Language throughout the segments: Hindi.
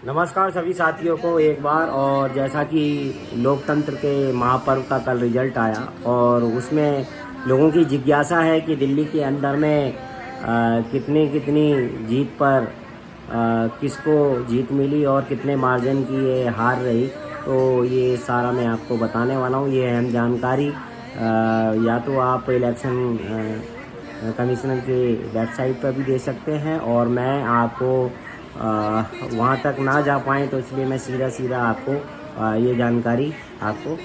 नमस्कार सभी साथियों को एक बार। और जैसा कि लोकतंत्र के महापर्व का कल रिजल्ट आया और उसमें लोगों की जिज्ञासा है कि दिल्ली के अंदर में कितनी कितनी जीत पर किसको जीत मिली और कितने मार्जिन की ये हार रही, तो ये सारा मैं आपको बताने वाला हूँ। ये अहम जानकारी या तो आप इलेक्शन कमिश्नर के वेबसाइट पर भी दे सकते हैं, और मैं आपको वहाँ तक ना जा पाएँ तो इसलिए मैं सीधा आपको ये जानकारी आपको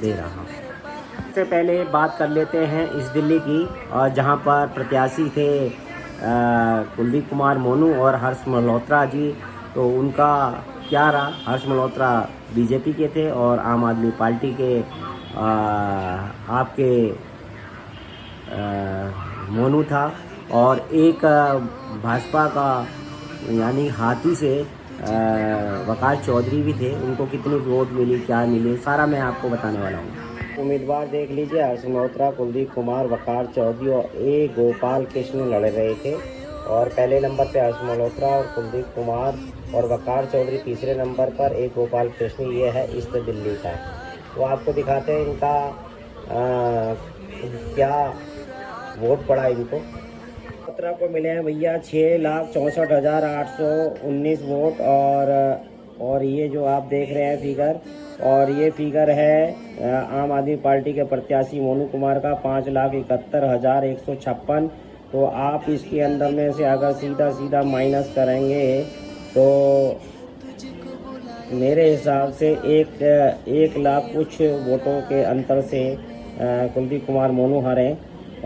दे रहा हूँ। सबसे पहले बात कर लेते हैं इस दिल्ली की, जहाँ पर प्रत्याशी थे कुलदीप कुमार मोनू और हर्ष मल्होत्रा जी। तो उनका क्या रहा? हर्ष मल्होत्रा बीजेपी के थे और आम आदमी पार्टी के आपके मोनू था, और एक भाजपा का यानी हाथी से वकार चौधरी भी थे। उनको कितनी वोट मिली, क्या मिले, सारा मैं आपको बताने वाला हूँ। उम्मीदवार देख लीजिए, हर्ष मल्होत्रा, कुलदीप कुमार, वकार चौधरी और ए गोपाल कृष्ण लड़ रहे थे। और पहले नंबर पे हर्ष मल्होत्रा और कुलदीप कुमार और वकार चौधरी, तीसरे नंबर पर ए गोपाल कृष्ण। ये है ईस्ट दिल्ली का। तो आपको दिखाते हैं इनका क्या वोट पड़ा इनको। मल्होत्रा को मिले हैं भैया 6,64,819 वोट। और ये जो आप देख रहे हैं फिगर, और ये फिगर है आम आदमी पार्टी के प्रत्याशी मोनू कुमार का 5,71,156। तो आप इसके अंदर में से अगर सीधा माइनस करेंगे तो मेरे हिसाब से एक लाख कुछ वोटों के अंतर से कुलदीप कुमार मोनू हारे।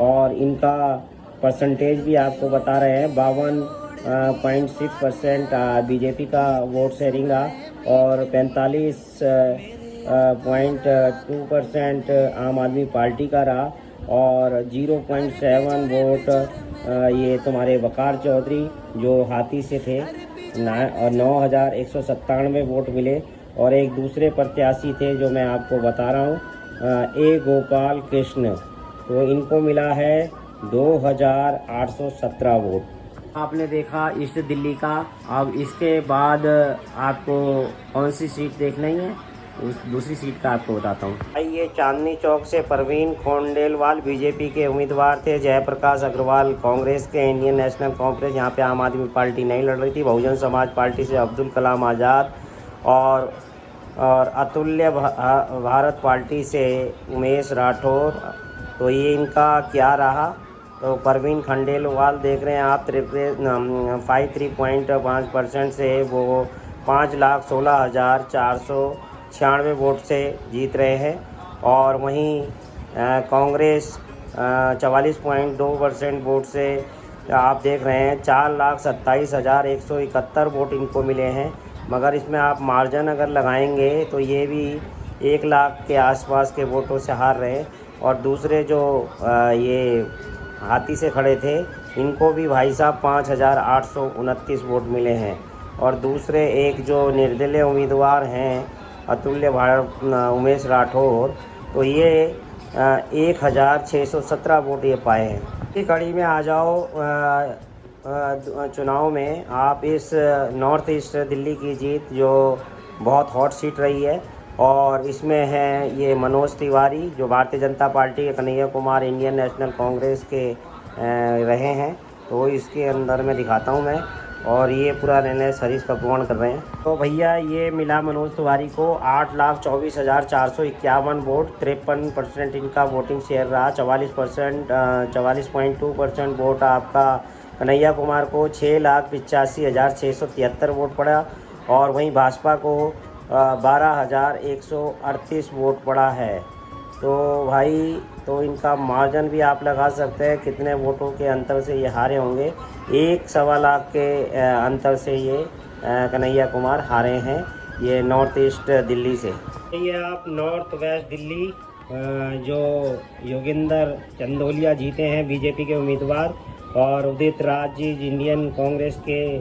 और इनका परसेंटेज भी आपको बता रहे हैं, 52.6% बीजेपी का वोट शेयरिंग रहा और 45.2% आम आदमी पार्टी का रहा, और 0.7 वोट ये तुम्हारे वकार चौधरी जो हाथी से थे, और 9,197 वोट मिले। और एक दूसरे प्रत्याशी थे जो मैं आपको बता रहा हूँ, ए गोपाल कृष्ण, तो इनको मिला है 2,817 वोट। आपने देखा ईस्ट दिल्ली का। अब इसके बाद आपको कौन सी सीट देखनी है, उस दूसरी सीट का आपको बताता हूँ। ये चांदनी चौक से परवीन खोंडेलवाल बीजेपी के उम्मीदवार थे, जयप्रकाश अग्रवाल कांग्रेस के, इंडियन नेशनल कांग्रेस, यहाँ पे आम आदमी पार्टी नहीं लड़ रही थी, बहुजन समाज पार्टी से अब्दुल कलाम आज़ाद, और अतुल्य भारत पार्टी से उमेश राठौर। तो ये इनका क्या रहा? तो परवीन खंडेलवाल देख रहे हैं आप 53.5% से वो 5,16,496 वोट से जीत रहे हैं। और वहीं कांग्रेस 44.2% वोट से आप देख रहे हैं 4,27,171 वोट इनको मिले हैं। मगर इसमें आप मार्जिन अगर लगाएंगे तो ये भी 1 लाख के आसपास के वोटों से हार रहे। और दूसरे जो ये हाथी से खड़े थे, इनको भी भाई साहब 5,829 वोट मिले हैं। और दूसरे एक जो निर्दलीय उम्मीदवार हैं अतुल्य भारत उमेश राठौर, तो ये 1,617 वोट ये पाए हैं। इसी कड़ी में आ जाओ चुनाव में आप इस नॉर्थ ईस्ट दिल्ली की जीत जो बहुत हॉट सीट रही है, और इसमें है ये मनोज तिवारी जो भारतीय जनता पार्टी के, कन्हैया कुमार इंडियन नेशनल कांग्रेस के रहे हैं। तो इसके अंदर में दिखाता हूँ मैं, और ये पूरा निर्णय हरीश कपूर कर रहे हैं। तो भैया ये मिला मनोज तिवारी को 8,24,451 वोट, 53% इनका वोटिंग शेयर रहा। 44.2% वोट आपका कन्हैया कुमार को 6,85,673 वोट पड़ा। और वहीं भाजपा को 12,138 वोट पड़ा है। तो भाई तो इनका मार्जिन भी आप लगा सकते हैं कितने वोटों के अंतर से ये हारे होंगे। 1.25 लाख के अंतर से ये कन्हैया कुमार हारे हैं, ये नॉर्थ ईस्ट दिल्ली से। ये आप नॉर्थ वेस्ट दिल्ली जो योगेंद्र चंदोलिया जीते हैं बीजेपी के उम्मीदवार, और उदित राज जी इंडियन कांग्रेस के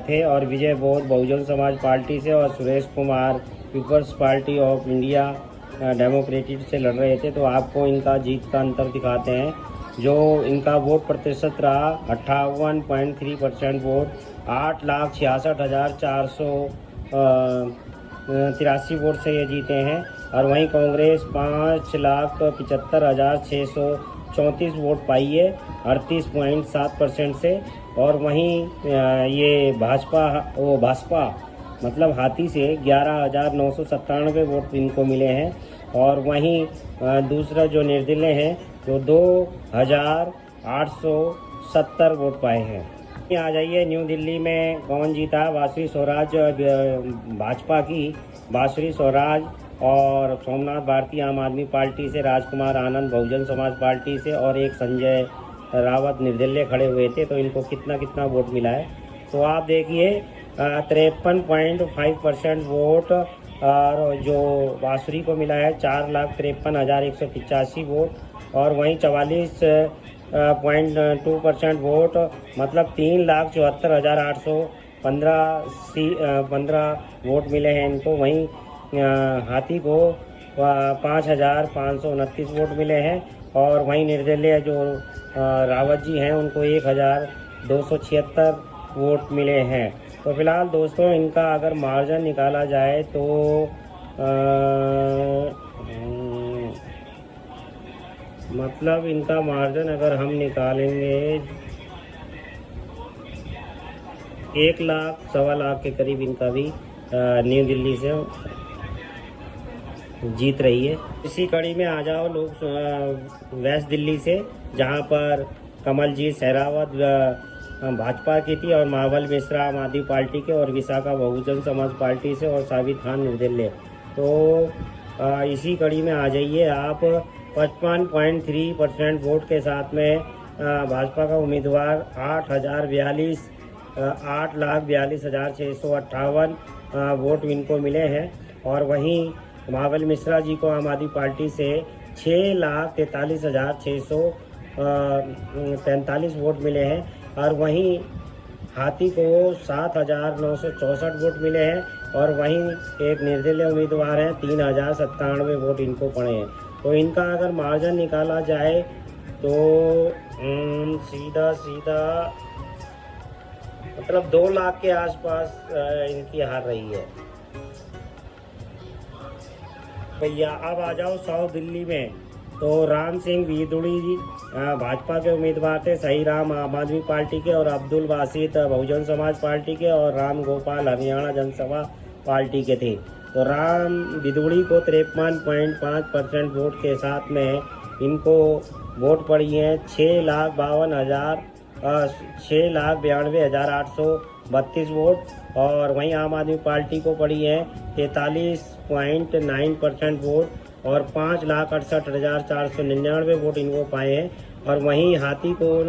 थे, और विजय बोध बहुजन समाज पार्टी से, और Suresh Kumar People's Party of India Democratic से लड़ रहे थे। तो आपको इनका जीत का अंतर दिखाते हैं। जो इनका वोट प्रतिशत रहा 58.3% वोट 8,66,483 वोट से ये जीते हैं। और वहीं कांग्रेस 5,75,634 वोट पाई है 38.7% से। और वहीं ये भाजपा मतलब हाथी से 11,997 वोट इनको मिले हैं। और वहीं दूसरा जो निर्दलीय हैं तो 2,870 वोट पाए हैं। आ जाइए न्यू दिल्ली में कौन जीता। बांसुरी स्वराज भाजपा की बांसुरी स्वराज और सोमनाथ भारती आम आदमी पार्टी से, राजकुमार आनंद बहुजन समाज पार्टी से और एक संजय रावत निर्दलीय खड़े हुए थे। तो इनको कितना वोट मिला है तो आप देखिए 53.5% वोट और जो बांसुरी को मिला है 4,53,185 वोट। और वहीं 44.2% वोट मतलब 3,74,815 वोट मिले हैं इनको। वहीं हाथी को 5,529 वोट मिले हैं। और वहीं निर्दलीय जो रावत जी हैं उनको 1,276 वोट मिले हैं। तो फिलहाल दोस्तों इनका अगर मार्जिन निकाला जाए तो मतलब इनका मार्जिन अगर हम निकालेंगे 1 लाख 1.25 लाख के करीब इनका भी न्यू दिल्ली से जीत रही है। इसी कड़ी में आ जाओ लोग वेस्ट दिल्ली से, जहां पर कमलजीत सहरावत भाजपा की थी और महाबल मिश्रा आम आदमी पार्टी के और विशाखा बहुजन समाज पार्टी से और साबित खान निर्दलीय। तो इसी कड़ी में आ जाइए आप। 55.3% वोट के साथ में भाजपा का उम्मीदवार 8,42,658 वोट इनको मिले हैं। और वहीं महाबल मिश्रा जी को आम आदमी पार्टी से 6,43,643 वोट मिले हैं। और वहीं हाथी को 7,964 वोट मिले हैं। और वहीं एक निर्दलीय उम्मीदवार हैं 3,097 वोट इनको पड़े हैं। तो इनका अगर मार्जिन निकाला जाए तो सीधा मतलब 2 लाख के आसपास इनकी हार रही है भैया। अब आ जाओ साउथ दिल्ली में। तो राम सिंह विदुड़ी जी भाजपा के उम्मीदवार थे, सही राम आम आदमी पार्टी के और अब्दुल बासित बहुजन समाज पार्टी के और राम गोपाल हरियाणा जनसभा पार्टी के थे। तो राम विदुड़ी को 53.5% वोट के साथ में इनको वोट पड़ी हैं 6,92,832 वोट। और वहीं आम आदमी पार्टी को पड़ी है 43.9% वोट और 5,68,499 वोट इनको पाए हैं। और वहीं हाथी को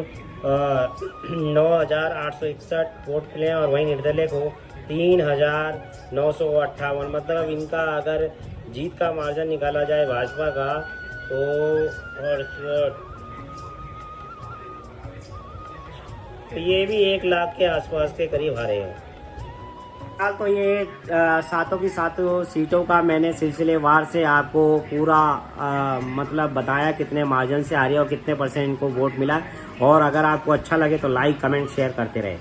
9,861 वोट मिले हैं। और वहीं निर्दलीय को 3,958। मतलब इनका अगर जीत का मार्जिन निकाला जाए भाजपा का तो ये भी 1 लाख के आसपास के करीब हारे हैं। तो ये सातों की सातों सीटों का मैंने सिलसिलेवार से आपको पूरा मतलब बताया कितने मार्जिन से आ रही है और कितने % इनको वोट मिला। और अगर आपको अच्छा लगे तो लाइक कमेंट शेयर करते रहे।